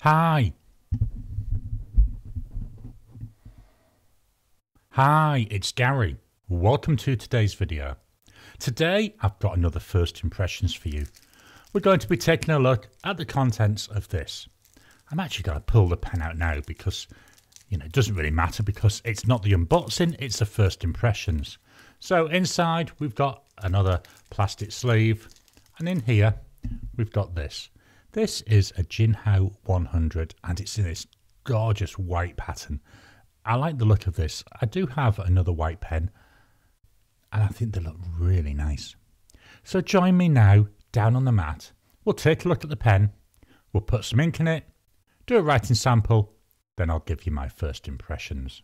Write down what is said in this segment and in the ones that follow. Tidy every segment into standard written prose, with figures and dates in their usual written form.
Hi. Hi, it's Gary. Welcome to today's video. Today I've got another first impressions for you. We're going to be taking a look at the contents of this. I'm actually going to pull the pen out now because, it doesn't really matter because it's not the unboxing, it's the first impressions. So inside we've got another plastic sleeve, and in here we've got this. This is a Jinhao 100 and it's in this gorgeous white pattern. I like the look of this. I do have another white pen and I think they look really nice. So join me now down on the mat. We'll take a look at the pen. We'll put some ink in it, do a writing sample, then I'll give you my first impressions.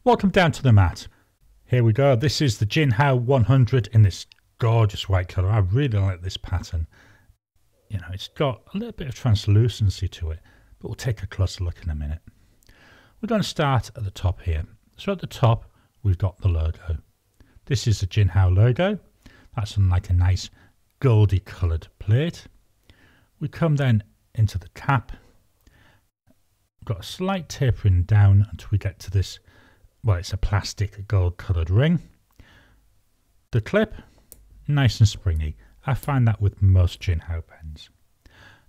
Welcome down to the mat. Here we go. This is the Jinhao 100 in this gorgeous white colour. I really like this pattern. It's got a little bit of translucency to it, but we'll take a closer look in a minute. We're going to start at the top here. So at the top, we've got the logo. This is the Jinhao logo. That's on like a nice goldy coloured plate. We come then into the cap. We've got a slight tapering down until we get to this. Well, it's a plastic gold coloured ring. The clip, nice and springy. I find that with most Jinhao pens.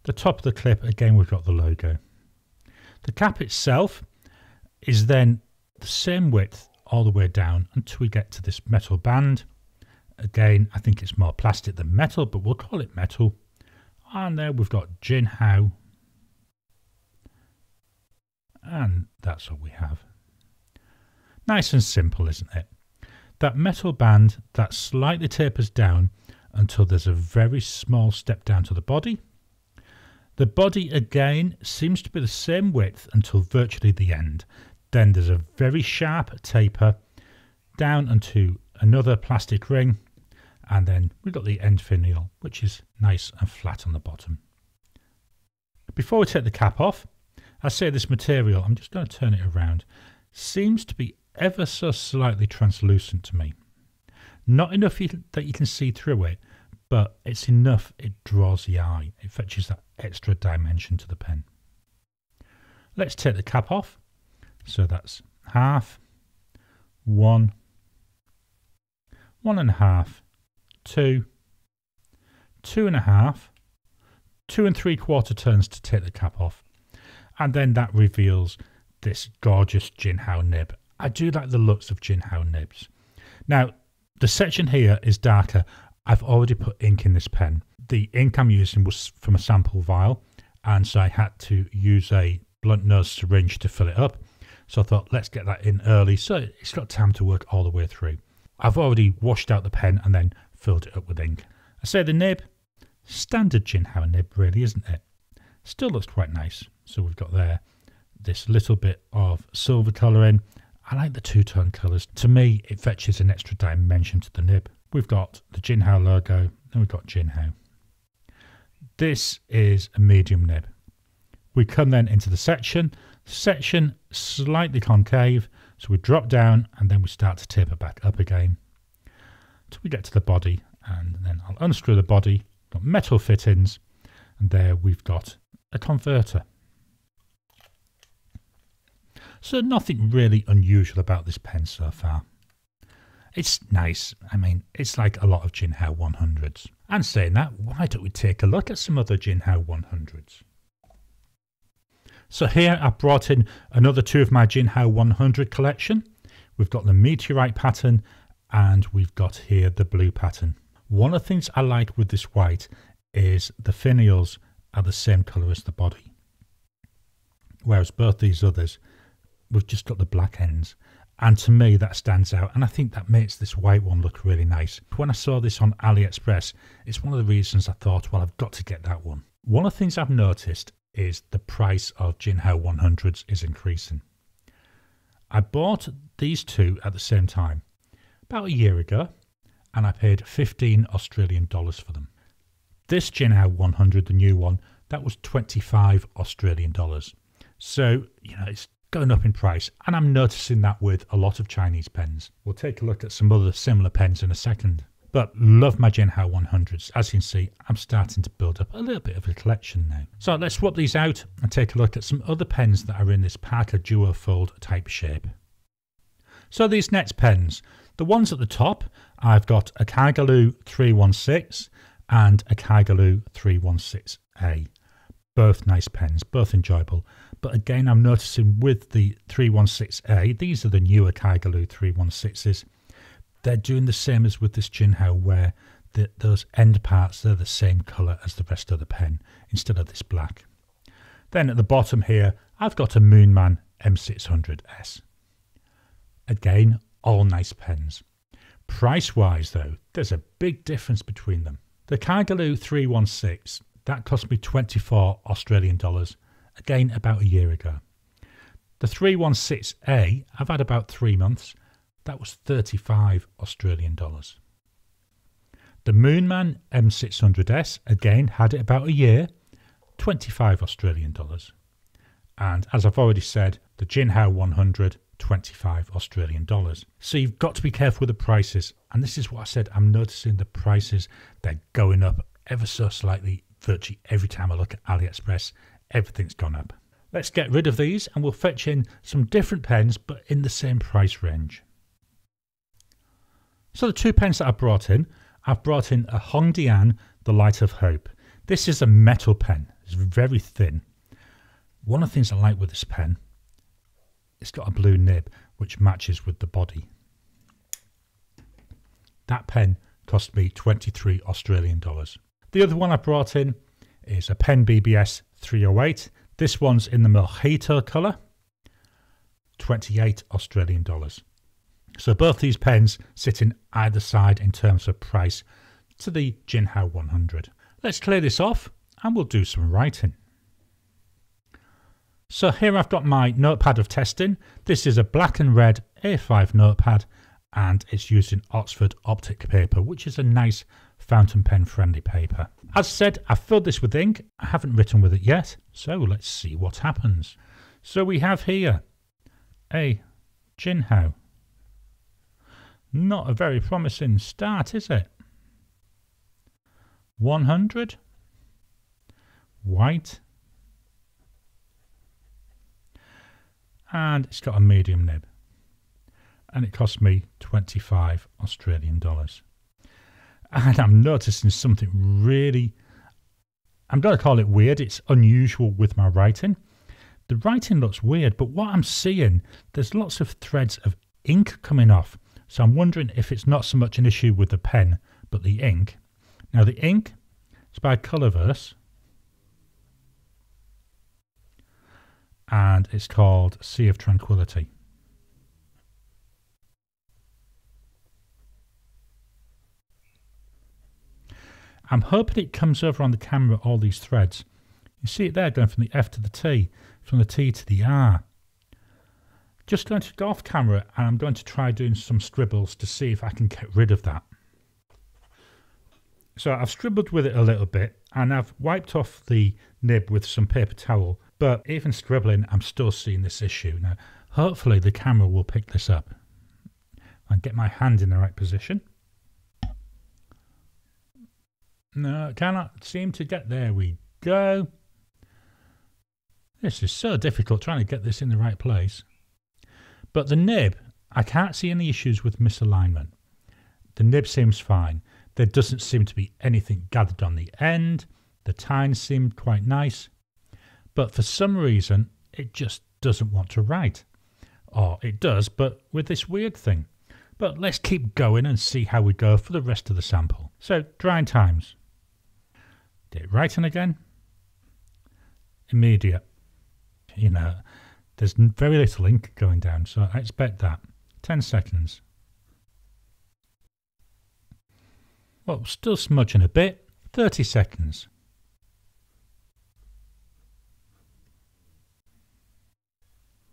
The top of the clip, again, we've got the logo. The cap itself is then the same width all the way down until we get to this metal band. Again, I think it's more plastic than metal, but we'll call it metal. And there we've got Jinhao. And that's what we have. Nice and simple, isn't it? That metal band that slightly tapers down until there's a very small step down to the body. The body again seems to be the same width until virtually the end. Then there's a very sharp taper down onto another plastic ring, and then we've got the end finial, which is nice and flat on the bottom. Before we take the cap off, I say this material, I'm just going to turn it around, seems to be ever so slightly translucent to me. Not enough that you can see through it, but it's enough it draws the eye. It fetches that extra dimension to the pen. Let's take the cap off. So that's half, 1, 1.5, 2, 2.5, 2 3/4 turns to take the cap off. And then that reveals this gorgeous Jinhao nib. I do like the looks of Jinhao nibs. Now, the section here is darker. I've already put ink in this pen. The ink I'm using was from a sample vial, and so I had to use a blunt nose syringe to fill it up. So I thought, let's get that in early so it's got time to work all the way through. I've already washed out the pen and then filled it up with ink. I say the nib, standard Jinhao nib really, isn't it? Still looks quite nice. So we've got there this little bit of silver colouring. I like the two-tone colours. To me, it fetches an extra dimension to the nib. We've got the Jinhao logo, and we've got Jinhao. This is a medium nib. We come then into the section. Section slightly concave, so we drop down and then we start to taper back up again till we get to the body, and then I'll unscrew the body. Got metal fittings, and there we've got a converter. So nothing really unusual about this pen so far. It's nice. I mean, it's like a lot of Jinhao 100s. And saying that, why don't we take a look at some other Jinhao 100s? So here I've brought in another two of my Jinhao 100 collection. We've got the meteorite pattern and we've got here the blue pattern. One of the things I like with this white is the finials are the same colour as the body. Whereas both these others, we've just got the black ends. And to me, that stands out. And I think that makes this white one look really nice. When I saw this on AliExpress, it's one of the reasons I thought, well, I've got to get that one. One of the things I've noticed is the price of Jinhao 100s is increasing. I bought these two at the same time about a year ago, and I paid 15 Australian dollars for them. This Jinhao 100, the new one, that was 25 Australian dollars. So, it's going up in price, and I'm noticing that with a lot of Chinese pens. We'll take a look at some other similar pens in a second. But love my Jinhao 100s. As you can see, I'm starting to build up a little bit of a collection now. So let's swap these out and take a look at some other pens that are in this Parker Duofold type shape. So these next pens, the ones at the top, I've got a Kaigaloo 316 and a Kaigaloo 316A. Both nice pens, both enjoyable. But again, I'm noticing with the 316A, these are the newer Kaigaloo 316s, they're doing the same as with this Jinhao, where those end parts, they're the same colour as the rest of the pen, instead of this black. Then at the bottom here, I've got a Moonman M600S. Again, all nice pens. Price-wise though, there's a big difference between them. The Kaigaloo 316, that cost me 24 Australian dollars, again about a year ago. The 316A, I've had about 3 months, that was 35 Australian dollars. The Moonman M600S, again had it about a year, 25 Australian dollars. And as I've already said, the Jinhao 100, 25 Australian dollars. So you've got to be careful with the prices. And this is what I said, I'm noticing the prices, they're going up ever so slightly. Virtually every time I look at AliExpress, everything's gone up. Let's get rid of these and we'll fetch in some different pens, but in the same price range. So the two pens that I've brought in a Hongdian, the Light of Hope. This is a metal pen. It's very thin. One of the things I like with this pen, it's got a blue nib which matches with the body. That pen cost me 23 Australian dollars. The other one I brought in is a Pen BBS 308. This one's in the Mojito colour, 28 Australian dollars. So both these pens sit in either side in terms of price to the Jinhao 100. Let's clear this off and we'll do some writing. So here I've got my notepad of testing. This is a black and red A5 notepad and it's used in Oxford Optic paper, which is a nice fountain pen friendly paper. As said, I've filled this with ink. I haven't written with it yet, so let's see what happens. So we have here a Jinhao. Not a very promising start, is it? 100. White. And it's got a medium nib. And it cost me 25 Australian dollars. And I'm noticing something really, I'm going to call it weird. It's unusual with my writing. The writing looks weird, but what I'm seeing, there's lots of threads of ink coming off. So I'm wondering if it's not so much an issue with the pen, but the ink. Now the ink is by Colorverse. And it's called Sea of Tranquility. I'm hoping it comes over on the camera, all these threads. You see it there going from the F to the T, from the T to the R. Just going to go off camera and I'm going to try doing some scribbles to see if I can get rid of that. So I've scribbled with it a little bit and I've wiped off the nib with some paper towel, but even scribbling I'm still seeing this issue. Now hopefully the camera will pick this up and get my hand in the right position. No, cannot seem to get, there we go. This is so difficult trying to get this in the right place. But the nib, I can't see any issues with misalignment. The nib seems fine. There doesn't seem to be anything gathered on the end. The tines seem quite nice. But for some reason, it just doesn't want to write. Or it does, but with this weird thing. But let's keep going and see how we go for the rest of the sample. So, drying times. Did it writing again? Immediate. You know, there's very little ink going down, so I expect that. 10 seconds. Well, still smudging a bit. 30 seconds.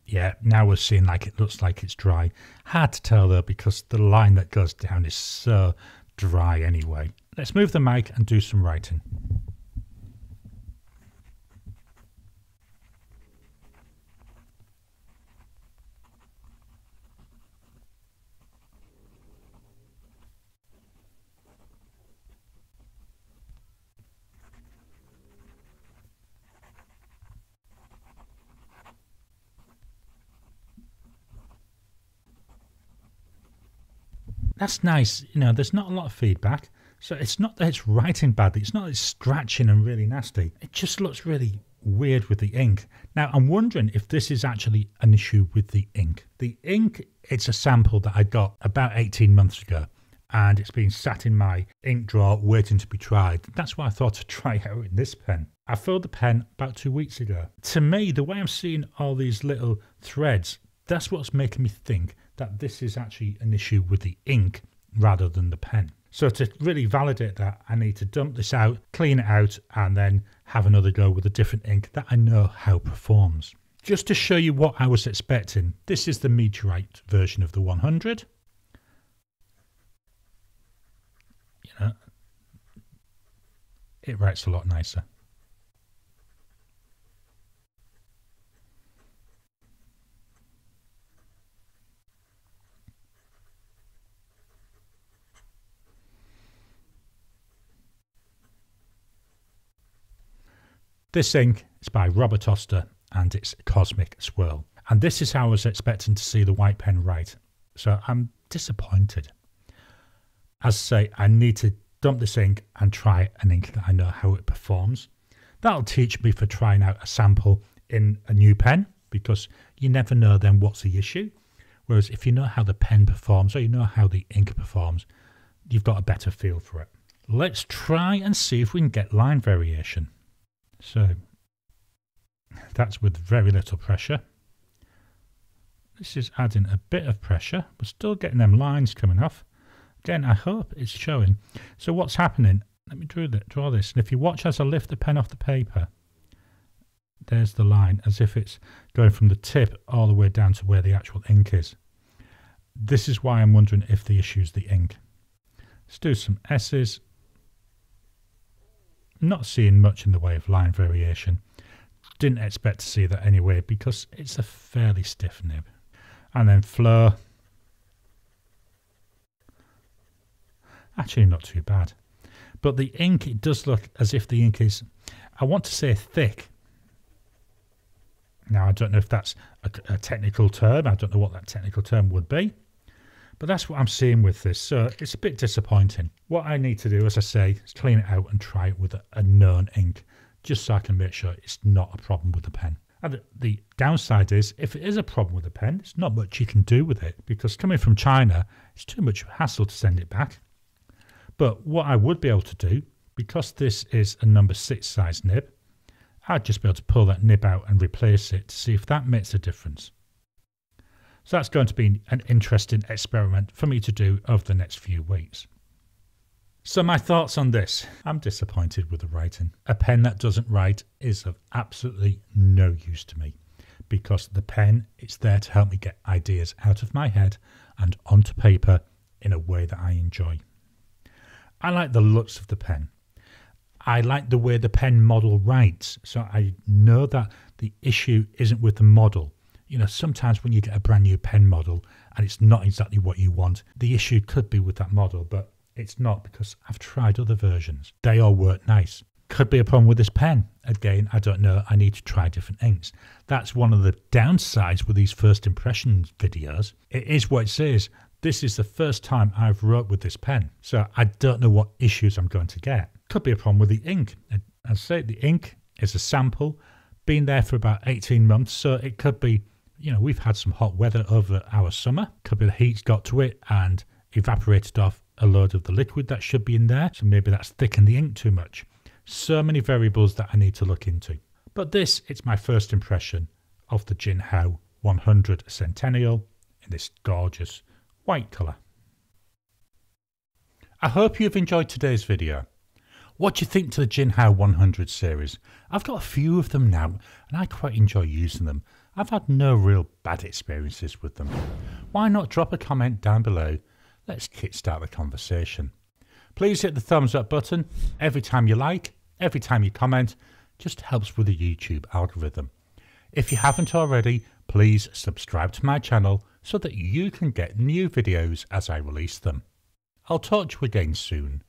Yeah, now we're seeing like it looks like it's dry. Hard to tell though because the line that goes down is so dry anyway. Let's move the mic and do some writing. That's nice. You know, there's not a lot of feedback. So it's not that it's writing badly. It's not that it's scratching and really nasty. It just looks really weird with the ink. Now, I'm wondering if this is actually an issue with the ink. The ink, it's a sample that I got about 18 months ago, and it's been sat in my ink drawer waiting to be tried. That's why I thought to try it out in this pen. I filled the pen about 2 weeks ago. To me, the way I'm seeing all these little threads, that's what's making me think that this is actually an issue with the ink rather than the pen. So to really validate that, I need to dump this out, clean it out, and then have another go with a different ink that I know how performs. Just to show you what I was expecting, this is the meteorite version of the 100. You know, it writes a lot nicer. This ink is by Robert Oster and it's Cosmic Swirl. And this is how I was expecting to see the white pen write. So I'm disappointed. As I say, I need to dump this ink and try an ink that I know how it performs. That'll teach me for trying out a sample in a new pen, because you never know then what's the issue. Whereas if you know how the pen performs or you know how the ink performs, you've got a better feel for it. Let's try and see if we can get line variation. So that's with very little pressure. This is adding a bit of pressure. We're still getting them lines coming off. Again, I hope it's showing. So what's happening? Let me draw this. And if you watch as I lift the pen off the paper, there's the line as if it's going from the tip all the way down to where the actual ink is. This is why I'm wondering if the issue is the ink. Let's do some S's. Not seeing much in the way of line variation. Didn't expect to see that anyway because it's a fairly stiff nib. And then flow. Actually not too bad. But the ink, it does look as if the ink is, I want to say thick. Now I don't know if that's a technical term. I don't know what that technical term would be. But that's what I'm seeing with this, so it's a bit disappointing. What I need to do, as I say, is clean it out and try it with a known ink, just so I can make sure it's not a problem with the pen. And the downside is, if it is a problem with the pen, there's not much you can do with it, because coming from China, it's too much hassle to send it back. But what I would be able to do, because this is a number 6 size nib, I'd just be able to pull that nib out and replace it to see if that makes a difference. So that's going to be an interesting experiment for me to do over the next few weeks. So my thoughts on this. I'm disappointed with the writing. A pen that doesn't write is of absolutely no use to me, because the pen, it's there to help me get ideas out of my head and onto paper in a way that I enjoy. I like the looks of the pen. I like the way the pen model writes, so I know that the issue isn't with the model. You know, sometimes when you get a brand new pen model and it's not exactly what you want, the issue could be with that model, but it's not, because I've tried other versions. They all work nice. Could be a problem with this pen. Again, I don't know. I need to try different inks. That's one of the downsides with these first impressions videos. It is what it says. This is the first time I've wrote with this pen, so I don't know what issues I'm going to get. Could be a problem with the ink. As I say, the ink is a sample, been there for about 18 months, so it could be, you know, we've had some hot weather over our summer. Could be the heat's got to it and evaporated off a load of the liquid that should be in there, so maybe that's thickened the ink too much. So many variables that I need to look into. But this, it's my first impression of the Jinhao 100 Centennial in this gorgeous white colour. I hope you've enjoyed today's video. What do you think to the Jinhao 100 series? I've got a few of them now and I quite enjoy using them. I've had no real bad experiences with them. Why not drop a comment down below? Let's kickstart the conversation. Please hit the thumbs up button. Every time you like, every time you comment, just helps with the YouTube algorithm. If you haven't already, please subscribe to my channel so that you can get new videos as I release them. I'll talk to you again soon.